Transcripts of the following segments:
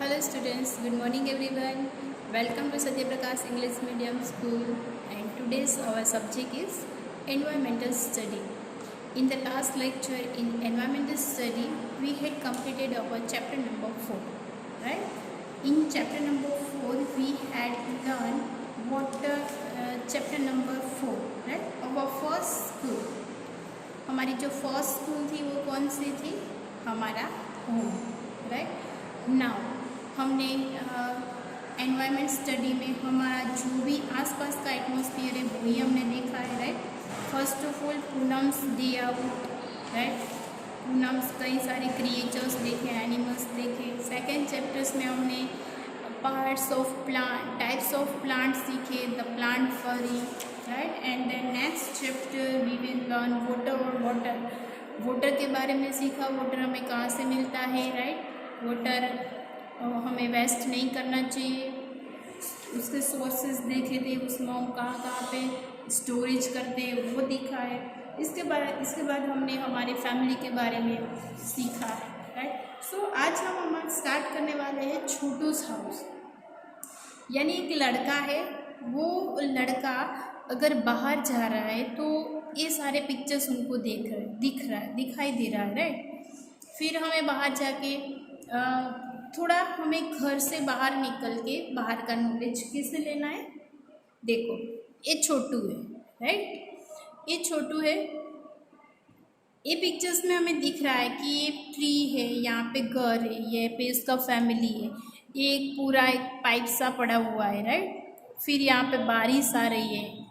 Hello students, good morning everyone. Welcome to Satya Prakash English Medium School, and today's our subject is environmental study. In the last lecture in environmental study, we had completed our chapter number 4, right? In chapter number 4, we had learned chapter number 4, right? Our first school. हमारी जो first school थी वो कौन सी थी? हमारा home, right. Now हमने environment study में हमारा जो भी आसपास का एटमॉस्फेयर है वही हमने देखा है, right. First of all Poonam's day out, right. Poonam's कई सारे क्रिएचर्स देखे, एनिमल्स देखे। सेकेंड चैप्टर्स में हमने parts of plant, types of plant सीखे, the plant fairy, right. And then next chapter we will learn water और वाटर। वाटर के बारे में सीखा, वाटर हमें कहाँ से मिलता है, राइट। वाटर हमें वेस्ट नहीं करना चाहिए, उसके सोर्सेज देखे थे, उसमें हम कहाँ कहाँ पे स्टोरेज करते हैं वो दिखा है। इसके बाद हमने हमारे फैमिली के बारे में सीखा है, राइट। सो आज हम स्टार्ट करने वाले हैं छोटूस हाउस। यानी एक लड़का है, वो लड़का अगर बाहर जा रहा है तो ये सारे पिक्चर्स उनको दिखाई दे रहा है, राइट। फिर हमें बाहर जाके थोड़ा हमें घर से बाहर निकल के बाहर का नॉलेज कैसे लेना है। देखो ये छोटू है, राइट। ये छोटू है, ये पिक्चर्स में हमें दिख रहा है कि ये ट्री है, यहाँ पे घर है, ये पे उसका फैमिली है, ये एक पूरा एक पाइप सा पड़ा हुआ है, राइट। फिर यहाँ पे बारिश आ रही है,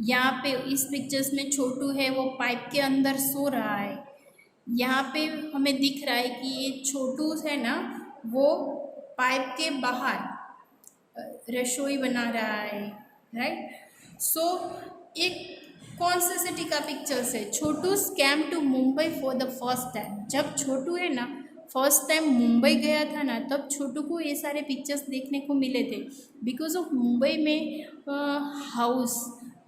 यहाँ पे इस पिक्चर्स में छोटू है, वो पाइप के अंदर सो रहा है। यहाँ पे हमें दिख रहा है कि ये छोटू है ना, वो पाइप के बाहर रसोई बना रहा है, राइट। सो एक कौन से सिटी का पिक्चर्स है? Chhotu came to Mumbai for the first time. जब छोटू है ना फर्स्ट टाइम मुंबई गया था ना, तब छोटू को ये सारे पिक्चर्स देखने को मिले थे। बिकॉज ऑफ मुंबई में हाउस,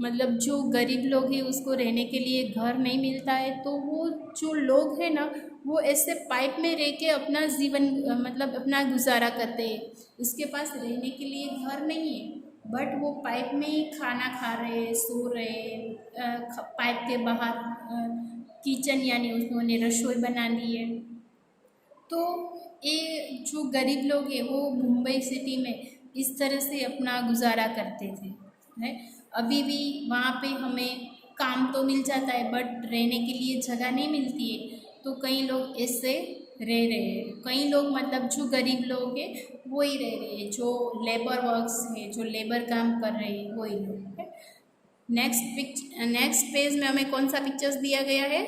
मतलब जो गरीब लोग हैं उसको रहने के लिए घर नहीं मिलता है, तो वो जो लोग हैं ना वो ऐसे पाइप में रह के अपना जीवन मतलब अपना गुजारा करते हैं। उसके पास रहने के लिए घर नहीं है, बट वो पाइप में ही खाना खा रहे, सो रहे, पाइप के बाहर किचन यानी उन्होंने रसोई बना ली है। तो ये जो गरीब लोग हैं वो मुंबई सिटी में इस तरह से अपना गुजारा करते थे, है। अभी भी वहाँ पे हमें काम तो मिल जाता है, बट रहने के लिए जगह नहीं मिलती है, तो कई लोग ऐसे रह रहे हैं। कई लोग मतलब जो गरीब लोग हैं वो ही रह रहे हैं, जो लेबर वर्क्स है, जो लेबर काम कर रहे हैं वही लोग है। नेक्स्ट पेज में हमें कौन सा पिक्चर्स दिया गया है?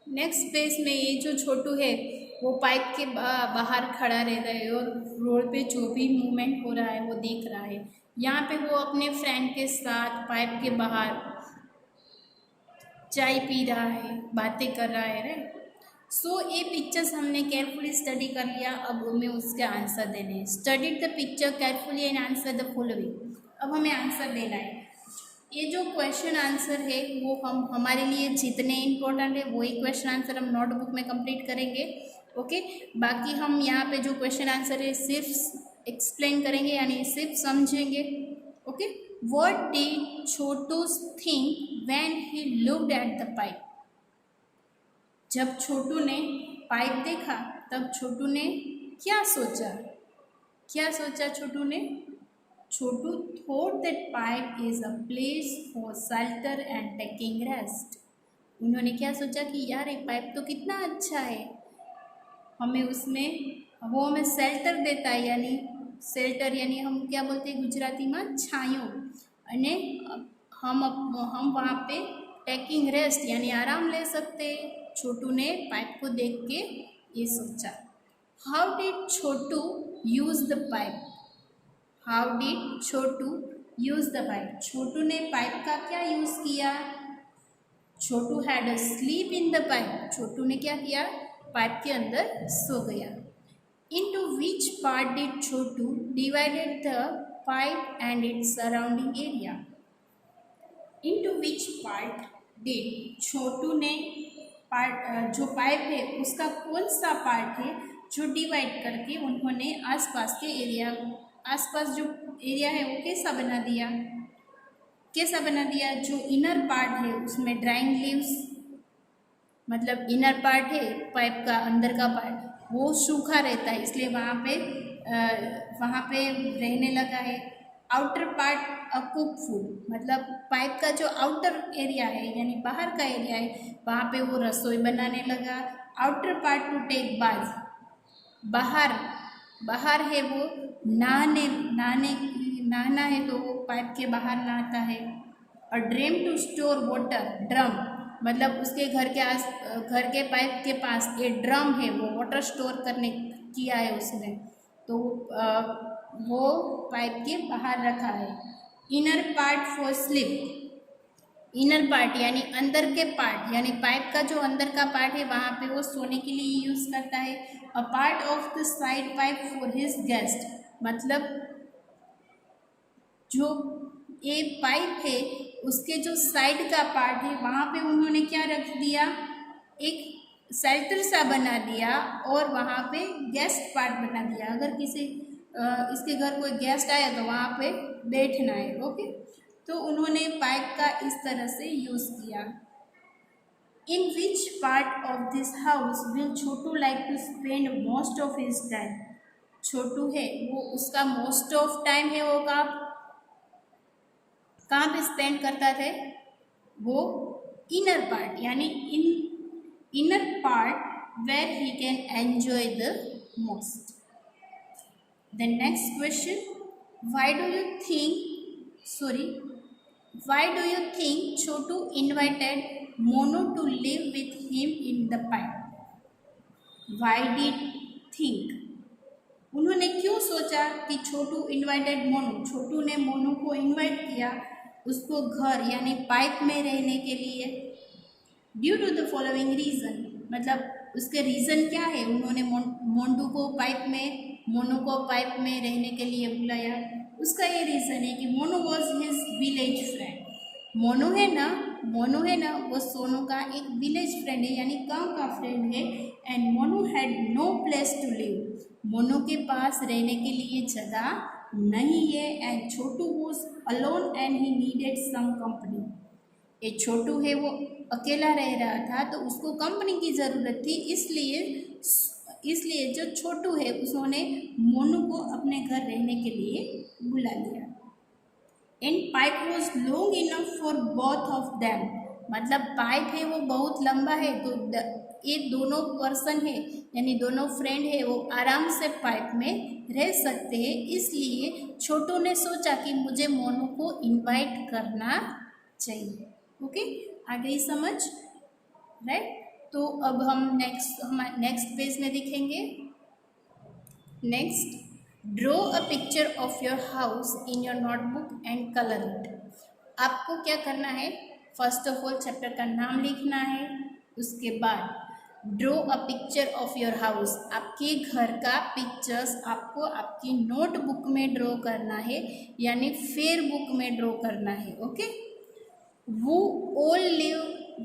नेक्स्ट पेज में ये जो छोटू है वो पाइप के बाहर खड़ा रहता है और रोड पे जो भी मूवमेंट हो रहा है वो देख रहा है। यहाँ पे वो अपने फ्रेंड के साथ पाइप के बाहर चाय पी रहा है, बातें कर रहा है, राइट। सो ये पिक्चर्स हमने केयरफुली स्टडी कर लिया, अब हमें उसके आंसर देने हैं। Study the picture carefully and answer the following. अब हमें आंसर देना है। ये जो क्वेश्चन आंसर है वो हमारे लिए जितने इम्पोर्टेंट है वही क्वेश्चन आंसर हम नोटबुक में कंप्लीट करेंगे, ओके। बाकी हम यहाँ पे जो क्वेश्चन आंसर है सिर्फ एक्सप्लेन करेंगे, यानी सिर्फ समझेंगे, okay. What did Chhotu think when he looked at the pipe? जब छोटू ने पाइप देखा तब छोटू ने क्या सोचा छोटू ने? Chhotu thought that pipe is a place for shelter and taking rest. उन्होंने क्या सोचा कि यार ये पाइप तो कितना अच्छा है, हमें शेल्टर देता है, यानी शेल्टर यानी हम क्या बोलते हैं गुजराती में छायो, अने हम वहाँ पे टेकिंग रेस्ट यानी आराम ले सकते हैं। छोटू ने पाइप को देख के ये सोचा। How did Chhotu use the pipe? How did Chhotu use the pipe? Chhotu ने पाइप का क्या यूज़ किया? Chhotu had a sleep in the pipe. Chhotu ने क्या किया? पाइप के अंदर सो गया। Into which part did Chhotu divided the pipe and its surrounding area? Into which part did छोटू ने जो पाइप है उसका कौन सा पार्ट है जो डिवाइड करके उन्होंने आसपास के एरिया, आसपास जो एरिया है वो कैसा बना दिया, कैसा बना दिया। जो इनर पार्ट है उसमें ड्राइंग लीव्स, मतलब इनर पार्ट है पाइप का अंदर का पार्ट वो सूखा रहता है, इसलिए वहाँ पे रहने लगा है। Outer part a cook food, मतलब पाइप का जो आउटर एरिया है यानी बाहर का एरिया है वहाँ पे वो रसोई बनाने लगा। Outer part to take bath, बाहर बाहर है वो नहाना है तो वो पाइप के बाहर नहाता है। और drum to store water, drum मतलब उसके घर के पाइप के पास ये ड्रम है, वो वाटर स्टोर करने किया है उसने, तो वो पाइप के बाहर रखा है। Inner part for sleep, inner part यानी अंदर के पार्ट, यानी पाइप का जो अंदर का पार्ट है वहाँ पे वो सोने के लिए यूज़ करता है। A part of the side pipe for his guest, मतलब जो ये पाइप है उसके जो साइड का पार्ट है वहाँ पे उन्होंने क्या रख दिया, एक शेल्टर सा बना दिया और वहाँ पे गेस्ट पार्ट बना दिया। अगर किसी इसके घर कोई गेस्ट आया तो वहाँ पे बैठना है। ओके, तो उन्होंने पाइप का इस तरह से यूज़ किया। In which part of this house will Chhotu like to spend most of his time, Chhotu है वो उसका मोस्ट ऑफ टाइम है वो कहाँ पे स्पेंड करता थे, वो इनर पार्ट यानी inner part where he can enjoy the most. The next question, why do you think Chotu invited Monu to live with him in the pipe? Why did think, उन्होंने क्यों सोचा कि छोटू invited Monu, छोटू ने मोनू को invite किया उसको घर यानी पाइप में रहने के लिए। Due to the following reason, मतलब उसके रीज़न क्या है, उन्होंने मोनू को पाइप में रहने के लिए बुलाया। उसका ये रीज़न है कि Monu was his village friend, Monu है ना वो सोनू का एक विलेज फ्रेंड है यानी गांव का फ्रेंड है। And Monu had no place to live, Monu के पास रहने के लिए जगह नहीं है। And Chhotu was alone and he needed some company, ये छोटू है वो अकेला रह रहा था तो उसको कंपनी की ज़रूरत थी, इसलिए जो छोटू है उसने मोनू को अपने घर रहने के लिए बुला लिया। And pipe was long enough for both of them, मतलब पाइप है वो बहुत लंबा है तो ये दोनों पर्सन है यानी दोनों फ्रेंड है वो आराम से पाइप में रह सकते हैं। इसलिए छोटू ने सोचा कि मुझे मोनू को इनवाइट करना चाहिए। ओके, आ गई समझ, राइट। तो अब हम नेक्स्ट पेज में दिखेंगे। Next, draw a picture of your house in your notebook and colour it. आपको क्या करना है, फर्स्ट ऑफ ऑल चैप्टर का नाम लिखना है, उसके बाद draw a picture of your house, आपके घर का पिक्चर्स आपको आपकी नोटबुक में ड्रॉ करना है यानी फेयर बुक में ड्रॉ करना है। ओके, वो all live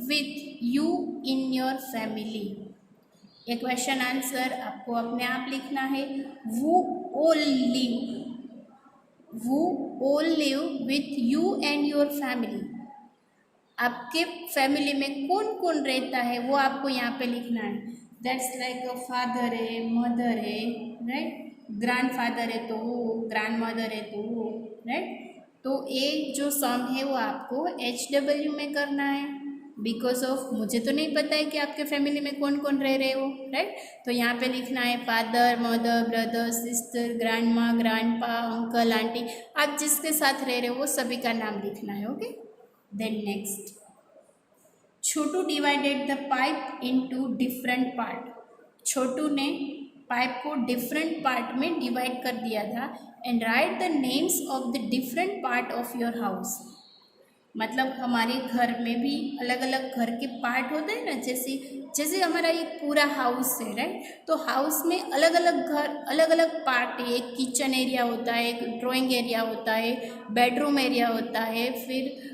with you in your family, ये क्वेश्चन आंसर आपको अपने आप लिखना है। वो all live with you and your family, आपके फैमिली में कौन कौन रहता है वो आपको यहाँ पे लिखना है। दैट्स लाइक अ फादर है, मदर है, राइट, ग्रैंड फादर है तो वो, ग्रैंड मदर है तो वो, राइट। तो ये जो सम है वो आपको HW में करना है, बिकॉज ऑफ मुझे तो नहीं पता है कि आपके फैमिली में कौन कौन रह रहे हो, राइट। तो यहाँ पे लिखना है father, mother, brother, sister, grand माँ, ग्रैंड पा, अंकल, आंटी, आप जिसके साथ रह रहे हो वो सभी का नाम लिखना है। Okay, then next, Chhotu divided the pipe into different part, Chhotu ने पाइप को डिफरेंट पार्ट में डिवाइड कर दिया था। And right the names of the different part of your house, मतलब हमारे घर में भी अलग अलग घर के पार्ट होते हैं ना, जैसे हमारा एक पूरा हाउस है, राइट। तो हाउस में अलग अलग पार्ट है, एक किचन एरिया होता है, एक ड्राइंग एरिया होता है, बेडरूम एरिया होता है, फिर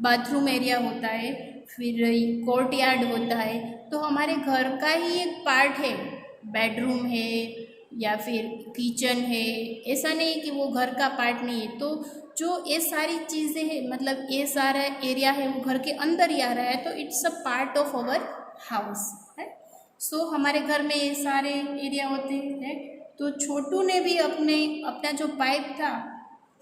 बाथरूम एरिया होता है, फिर कोर्ट यार्ड होता है। तो हमारे घर का ही एक पार्ट है बेडरूम है या फिर किचन है, ऐसा नहीं कि वो घर का पार्ट नहीं है। तो जो ये सारी चीज़ें हैं, मतलब ये सारा एरिया है वो घर के अंदर ही आ रहा है, तो it's a part of our house है। सो हमारे घर में ये सारे एरिया होते हैं। तो छोटू ने भी अपना जो पाइप था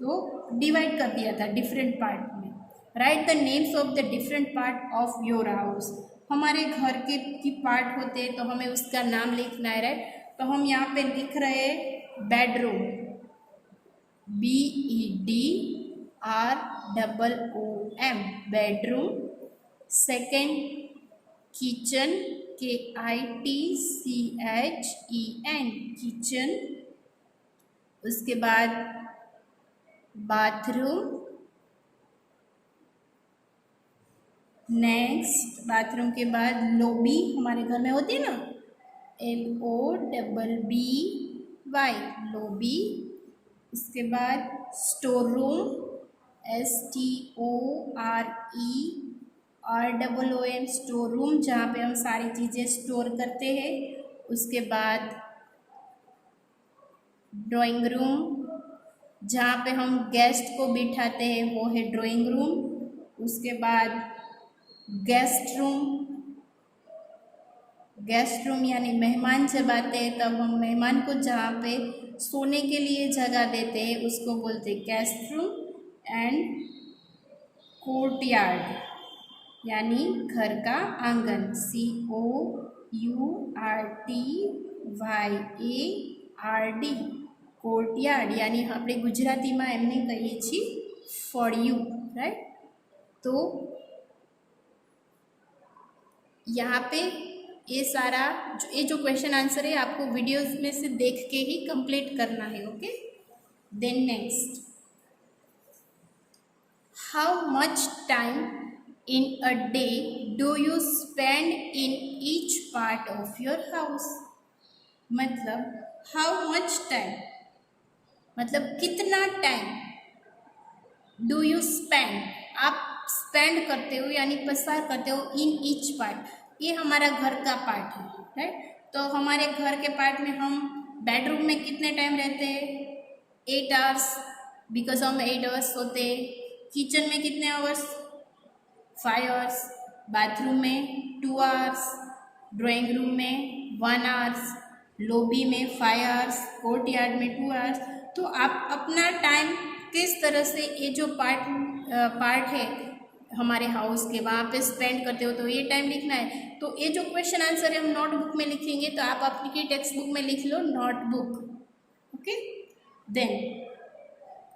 तो डिवाइड कर दिया था डिफरेंट पार्ट में। Right the names of the different part of your house. हमारे घर के की पार्ट होते हैं तो हमें उसका नाम लिखना है, राइट। तो हम यहाँ पे लिख रहे हैं bedroom, BEDROOM, bedroom. Second kitchen, KITCHEN, kitchen. उसके बाद बाथरूम, नेक्स्ट बाथरूम के बाद लॉबी, हमारे घर में होती है ना, LOBBY, लॉबी। इसके बाद store room, STOREROOM, store room, जहाँ पे हम सारी चीज़ें स्टोर करते हैं। उसके बाद ड्राइंग रूम, जहाँ पे हम गेस्ट को बिठाते हैं वो है ड्राइंग रूम। उसके बाद गेस्ट रूम यानी मेहमान जब आते हैं तब हम मेहमान को जहाँ पे सोने के लिए जगह देते हैं उसको बोलते हैं गेस्ट रूम। एंड कोर्टयार्ड यानी घर का आंगन, COURTYARD, कोर्टयार्ड यानी આપણે ગુજરાતીમાં એમને કહીએ છીએ ફળિયું, રાઈટ। तो यहाँ पे ये सारा ये जो क्वेश्चन आंसर है आपको वीडियोस में से देख के ही कंप्लीट करना है, okay. Then next, how much time in a day do you spend in each part of your house। मतलब how much time, मतलब कितना टाइम, do you spend, आप स्पेंड करते हो यानी पसार करते हो, इन ईच पार्ट, ये हमारा घर का पार्ट है, राइट। तो हमारे घर के पार्ट में हम बेडरूम में कितने टाइम रहते हैं, 8 आवर्स, बिकॉज हम 8 आवर्स सोते हैं। किचन में कितने आवर्स, 5 आवर्स, बाथरूम में 2 आवर्स, ड्राइंग रूम में 1 आवर्स, लॉबी में 5 आवर्स, कोर्टयार्ड में 2 आवर्स। तो आप अपना टाइम किस तरह से ये जो पार्ट है हमारे हाउस के वहाँ पे स्पेंड करते हो, तो ये टाइम लिखना है। तो ये जो क्वेश्चन आंसर है हम नोटबुक में लिखेंगे, तो आप अपनी टेक्स्ट बुक में लिख लो notebook, okay. Then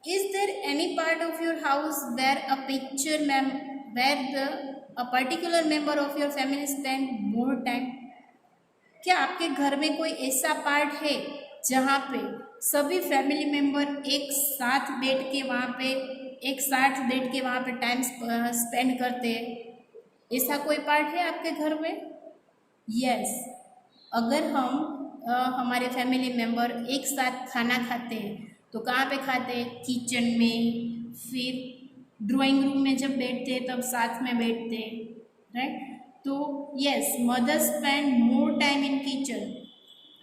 is there any part of your house where a picture a particular member of your family spend more time। क्या आपके घर में कोई ऐसा पार्ट है जहाँ पे सभी फैमिली मेम्बर एक साथ बैठ के वहाँ पे टाइम स्पेंड करते हैं, ऐसा कोई पार्ट है आपके घर में। यस, अगर हम हमारे फैमिली मेम्बर एक साथ खाना खाते हैं तो कहाँ पे खाते हैं, किचन में। फिर ड्राइंग रूम में जब बैठते हैं तब साथ में बैठते हैं, राइट। तो yes, mother spend more time in kitchen,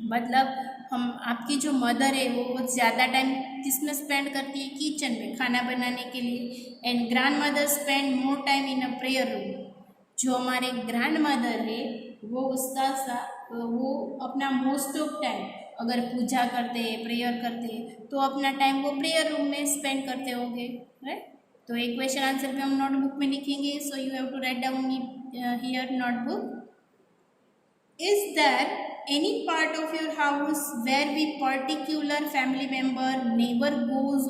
मतलब हम आपकी जो मदर है वो बहुत ज़्यादा टाइम किसमें स्पेंड करती है, किचन में खाना बनाने के लिए। And grand mother spend more time in a prayer room, जो हमारे ग्रैंड मदर है वो वो अपना मोस्ट ऑफ टाइम अगर पूजा करते हैं, प्रेयर करते हैं, तो अपना टाइम वो प्रेयर रूम में स्पेंड करते होंगे, राइट। तो एक क्वेश्चन आंसर पे हम नोटबुक में लिखेंगे, so you have to write down here notebook. Is there any part of your house where we particular family member never goes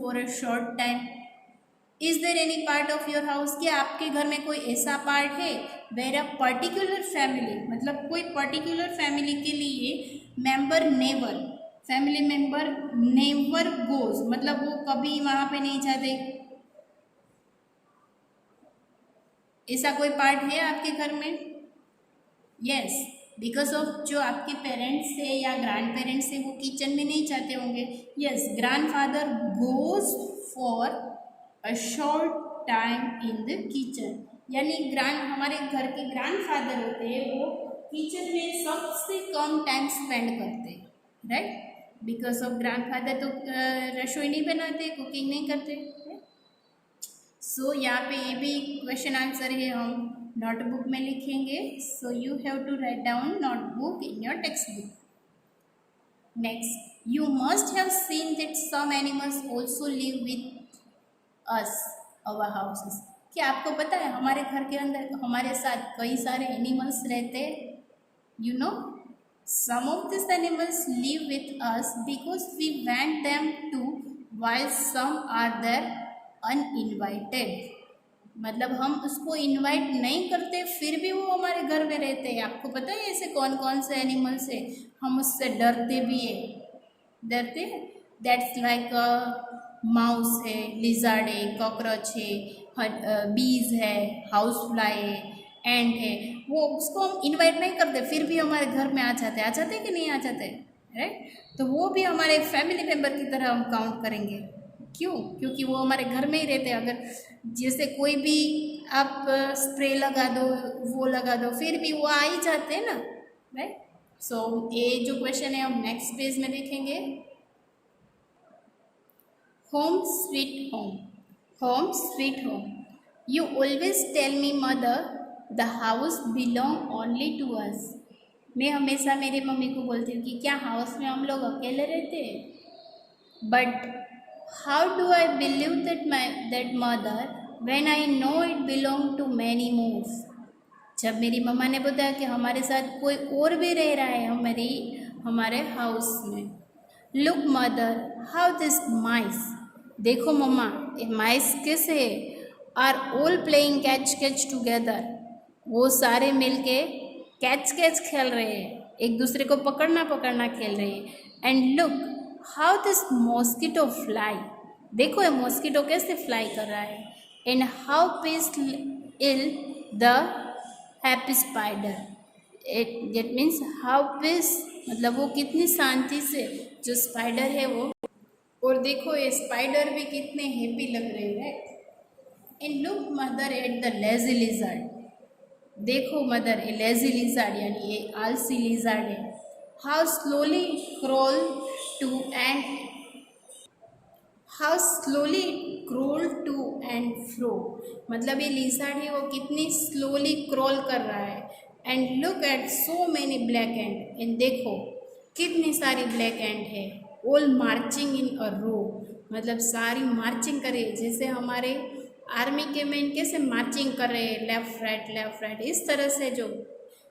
for a short time. Is there any part of your house, क्या आपके घर में कोई ऐसा part है where a particular family, मतलब कोई particular family के लिए फैमिली मेम्बर नेवर गोज, मतलब वो कभी वहाँ पे नहीं जाते, ऐसा कोई पार्ट है आपके घर में। यस, बिकॉज ऑफ जो आपके पेरेंट्स है या ग्रैंड पेरेंट्स है वो किचन में नहीं जाते होंगे। Yes, grandfather goes for a short time in the kitchen, यानी हमारे घर के ग्रैंडफादर होते हैं वो किचन में सबसे कम टाइम स्पेंड करते, राइट? बिकॉज ऑफ ग्रैंडफादर तो रसोई नहीं बनाते, कुकिंग नहीं करते। सो यहाँ पे ये भी क्वेश्चन आंसर है, हम नोटबुक में लिखेंगे। So you have to write down notebook in your text book. Next, you must have seen that some animals also live with us our houses. क्या आपको पता है हमारे घर के अंदर हमारे साथ कई सारे एनिमल्स रहते हैं? You know, some of these animals live with us because we want them to, while some are there uninvited. मतलब हम उसको इनवाइट नहीं करते फिर भी वो हमारे घर में रहते हैं। आपको पता है ऐसे कौन कौन से एनिमल्स है? हम उससे डरते भी है, डरते हैं। दैट्स लाइक माउस है, लिजर्ड है, कॉकरोच है, बीज है, हाउस फ्लाई है, एंड है। वो उसको हम इनवाइट नहीं करते फिर भी हमारे घर में आ जाते कि नहीं आ जाते, राइट? तो वो भी हमारे फैमिली मेम्बर की तरह हम काउंट करेंगे। क्यों? क्योंकि वो हमारे घर में ही रहते। अगर जैसे कोई भी आप स्प्रे लगा दो, वो लगा दो, फिर भी वो आ ही जाते हैं ना, राइट? सो ये जो क्वेश्चन है हम नेक्स्ट पेज में देखेंगे। Home sweet home, home sweet home. You always tell me mother the house belong only to us. मैं हमेशा मेरी मम्मी को बोलती हूँ कि क्या हाउस में हम लोग अकेले रहते हैं? But how do I believe that mother when I know it belong to many mores. जब मेरी मम्मा ने बताया कि हमारे साथ कोई और भी रह रहा है हमारे हाउस में। Look mother, how this mice. देखो मम्मा, ये माइस कैसे are all playing catch catch together. वो सारे मिलके कैच कैच खेल रहे हैं, एक दूसरे को पकड़ना पकड़ना खेल रहे हैं। And look how this mosquito fly. देखो ये मॉस्किटो कैसे फ्लाई कर रहा है। And how peaceful the happy spider. It means how peace, मतलब वो कितनी शांति से जो स्पाइडर है वो। और देखो ये स्पाइडर भी कितने हैप्पी लग रहे हैं। And look mother at the lazy lizard. देखो मदर, ए लेजी लिजर्ड यानी ये आलसी लिजर्ड है। How slowly crawl to and how slowly crawl to and fro. मतलब ये लिजर्ड है वो कितनी स्लोली क्रॉल कर रहा है। And look at so many black and. And देखो कितनी सारी ब्लैक एंड है। ऑल मार्चिंग इन अ रो, मतलब सारी मार्चिंग करे जैसे हमारे आर्मी के मैन कैसे मार्चिंग कर रहे हैं, लेफ्ट राइट, इस तरह से जो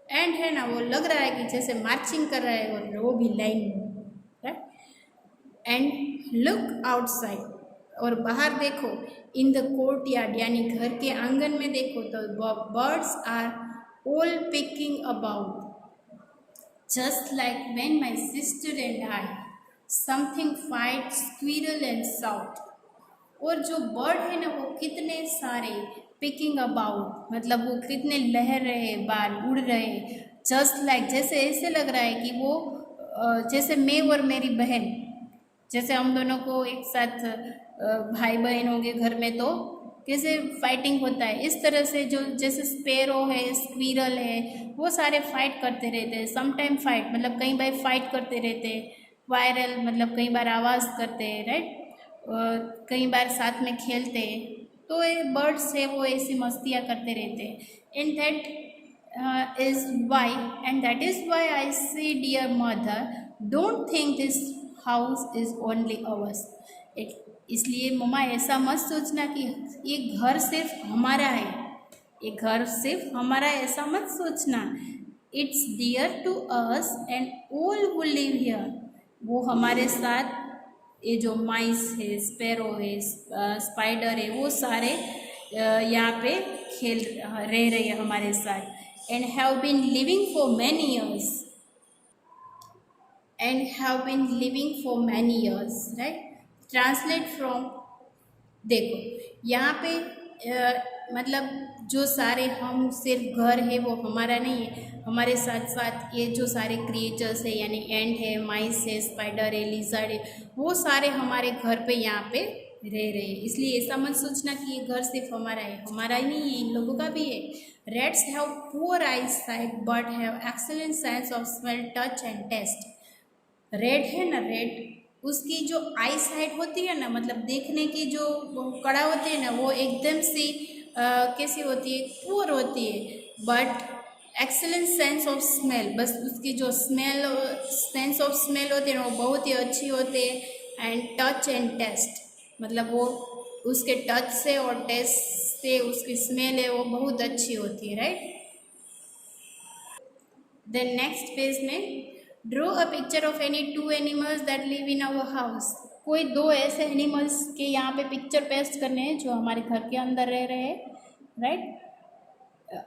एंड है ना वो लग रहा है कि जैसे मार्चिंग कर रहा है और वो भी लाइन में, राइट? एंड लुक आउटसाइड, और बाहर देखो, इन द कोर्टयार्ड यानी घर के आंगन में देखो तो birds are all picking about just like when my sister and I something fight squirrel and shout. और जो बर्ड है ना वो कितने सारे पिकिंग अबाउट, मतलब वो कितने लहर रहे, बाल उड़ रहे। जस्ट लाइक जैसे ऐसे लग रहा है कि वो जैसे मैं और मेरी बहन, जैसे हम दोनों को एक साथ भाई बहन होंगे घर में तो कैसे फाइटिंग होता है, इस तरह से जो जैसे स्पेरो है, स्क्विरल है, वो सारे फाइट करते रहते हैं। समटाइम फाइट मतलब कई बार फाइट करते रहते हैं, वायरल मतलब कई बार आवाज़ करते हैं, राइट? कई बार साथ में खेलते हैं। तो ये बर्ड्स है वो ऐसी मस्तियाँ करते रहते हैं। And that is why I say dear mother don't think this house is only ours. इसलिए मम्मा ऐसा मत सोचना कि ये घर सिर्फ हमारा है, ये घर सिर्फ हमारा, ऐसा मत सोचना। It's dear to us and all who live here. वो हमारे साथ, ये जो माइस है, स्पैरो है, स्पाइडर है, वो सारे यहाँ पे रह रहे हैं हमारे साथ। And have been living for many years, right? Translate from, देखो यहाँ पे मतलब जो सारे, हम सिर्फ घर है वो हमारा नहीं है, हमारे साथ साथ ये जो सारे क्रिएचर्स है यानी एंट है, माइस है, स्पाइडर है, लिजर्ड है, वो सारे हमारे घर पे यहाँ पे रह रहे हैं। इसलिए ऐसा मत सोचना कि ये घर सिर्फ हमारा ही नहीं है, इन लोगों का भी है। Rats have poor eye sight but have excellent sense of smell, touch and taste. Rat है ना, रेड, उसकी जो आई साइट होती है ना, मतलब देखने की जो कड़ा होती है ना, वो एकदम सी कैसी होती है, पुअर होती है। But excellent sense of smell, बस उसकी जो स्मेल सेंस ऑफ स्मेल होती है ना, वो बहुत ही अच्छी होती है। एंड टच एंड टेस्ट, मतलब वो उसके टच से और टेस्ट से उसकी स्मेल है वो बहुत अच्छी होती है, राइट। देन नेक्स्ट पेज में draw a picture of any two animals that live in our house. कोई दो ऐसे एनिमल्स के यहाँ पे पिक्चर पेस्ट करने हैं जो हमारे घर के अंदर रह रहे हैं, राइट।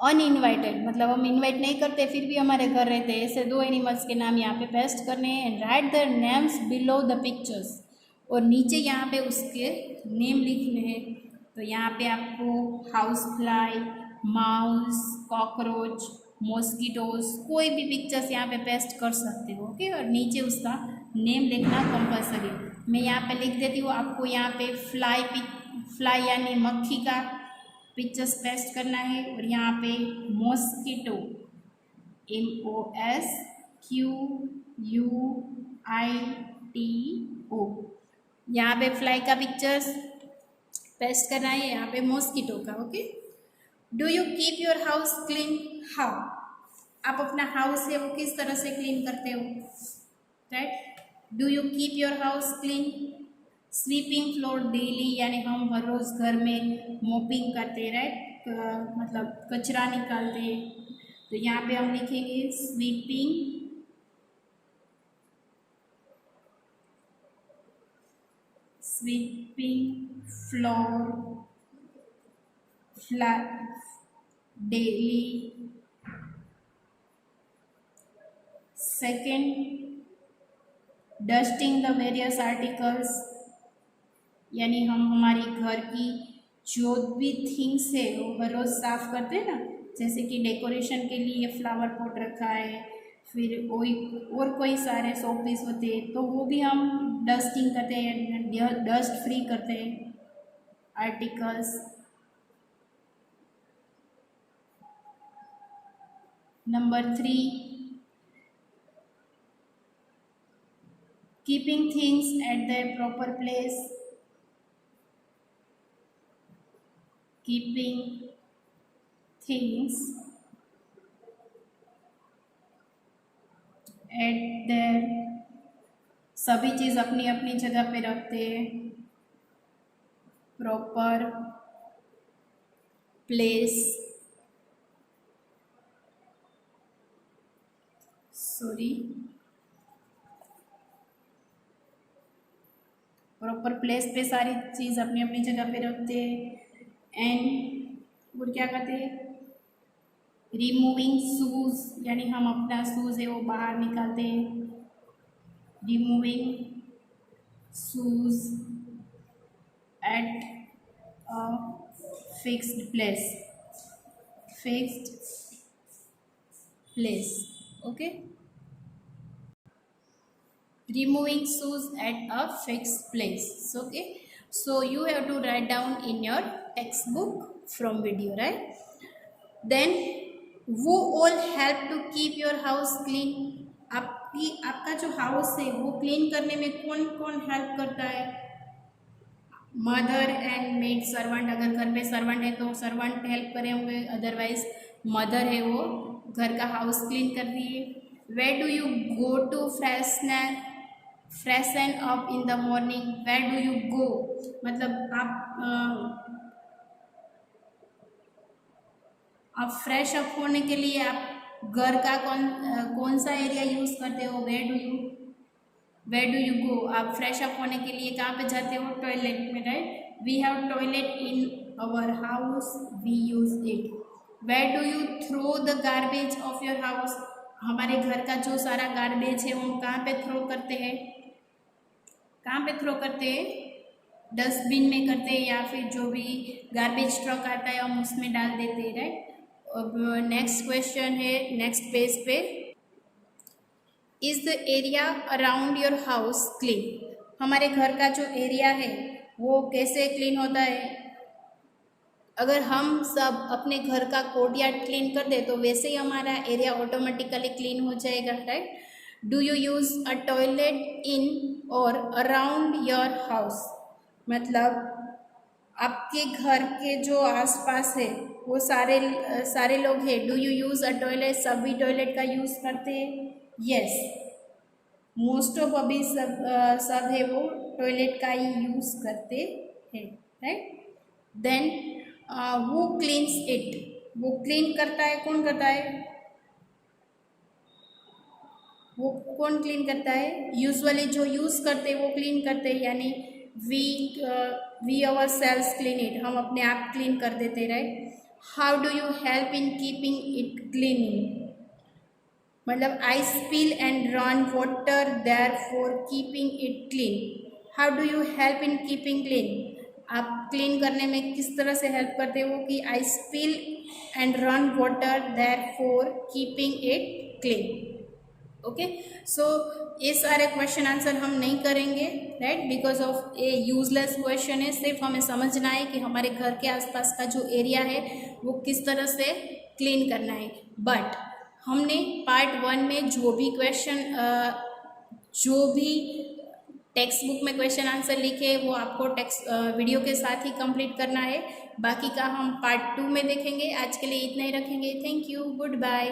अनइनवाइटेड, मतलब हम इनवाइट नहीं करते फिर भी हमारे घर रहते हैं, ऐसे दो एनिमल्स के नाम यहाँ पे पेस्ट करने हैं। And right their names below the pictures, और नीचे यहाँ पे उसके नेम लिखने हैं। तो यहाँ पे आपको house fly, mouse, cockroach, mosquitoes, कोई भी पिक्चर्स यहाँ पे पेस्ट कर सकते हो, ओके। और नीचे उसका नेम लिखना कंपलसरी। मैं यहाँ पे लिख देती हूँ, आपको यहाँ पे फ्लाई यानी मक्खी का पिक्चर्स पेस्ट करना है। और यहाँ पे मॉस्किटो, MOSQUITO, यहाँ पे फ्लाई का पिक्चर्स पेस्ट करना है, यहाँ पे मॉस्किटो का, okay. Do you keep your house clean? How, आप अपना हाउस है वो किस तरह से क्लीन करते हो, right. Do you keep your house clean? Sweeping floor daily, यानी हम हर रोज़ घर में मोपिंग करते हैं, राइट, मतलब कचरा निकालते हैं। तो यहाँ पे हम लिखेंगे sweeping floor daily. Second, dusting the various articles, यानी हम हमारी घर की जो भी थिंग्स है वो हर रोज़ साफ करते हैं ना, जैसे कि डेकोरेशन के लिए फ्लावर पॉट रखा है, फिर कोई और कोई सारे शो पीस होते हैं, तो वो भी हम डस्टिंग करते हैं, डस्ट फ्री करते हैं articles. Number 3, keeping things at the proper place, keeping things at there, सभी चीज़ अपनी अपनी जगह पे रखते हैं, प्रॉपर प्लेस, प्रॉपर प्लेस पे सारी चीज़ अपनी अपनी जगह पे रखते हैं। एंड वो क्या करते हैं, रिमूविंग शूज़, यानी हम अपना शूज़ है वो बाहर निकालते हैं, removing shoes at a fixed place, okay. Removing shoes at a fixed place, okay. So you have to write down in your textbook from video, right. Then who all help to keep your house clean? आपका जो house है वो clean करने में कौन कौन help करता है? मदर एंड मेड सर्वेंट, अगर घर में सर्वेंट है तो सर्वेंट हेल्प करे होंगे, अदरवाइज मदर है वो घर का हाउस क्लीन कर दी है। Where do you go to freshen up in the morning? Where do you go, मतलब आप फ्रेश अप होने के लिए आप घर का कौन सा एरिया यूज़ करते हो? वेयर डू यू गो, आप फ्रेश अप होने के लिए कहाँ पे जाते हो? टॉयलेट में, right. We have toilet in our house, we use it. Where do you throw the garbage of your house? हमारे घर का जो सारा गार्बेज है वो हम कहाँ पे थ्रो करते हैं? डस्टबिन में करते हैं, या फिर जो भी गार्बेज ट्रक आता है हम उसमें डाल देते हैं, राइट। अब नेक्स्ट क्वेश्चन है नेक्स्ट पेज पे, is the area around your house clean? हमारे घर का जो एरिया है वो कैसे क्लीन होता है? अगर हम सब अपने घर का कोर्टयार्ड क्लीन कर दे तो वैसे ही हमारा एरिया ऑटोमेटिकली क्लीन हो जाएगा, right? Do you use a toilet in और अराउंड योर हाउस? मतलब आपके घर के जो आसपास है वो सारे लोग हैं, do you use a toilet, सभी टॉयलेट का यूज़ करते हैं? यस, मोस्ट ऑफ अभी सब है वो टॉयलेट का ही यूज़ करते हैं, right? Then who cleans it? वो क्लीन करता है, कौन करता है? वो कौन क्लीन करता है? यूजुअली जो यूज़ करते हैं वो क्लीन करते हैं, यानी we ourselves clean it, हम अपने आप क्लीन कर देते, right? How do you help in keeping it clean? मतलब I spill and run water there for keeping it clean. How do you help in keeping clean? आप clean करने में किस तरह से हेल्प करते हो? कि I spill and run water there for keeping it clean. Okay, so ये सारे क्वेश्चन आंसर हम नहीं करेंगे, right? Because of A useless question है। सिर्फ हमें समझना है कि हमारे घर के आसपास का जो एरिया है वो किस तरह से क्लीन करना है। बट हमने पार्ट 1 में जो भी क्वेश्चन जो भी टेक्स्ट बुक में क्वेश्चन आंसर लिखे वो आपको वीडियो के साथ ही कंप्लीट करना है। बाकी का हम पार्ट 2 में देखेंगे। आज के लिए इतना ही रखेंगे। Thank you, good bye.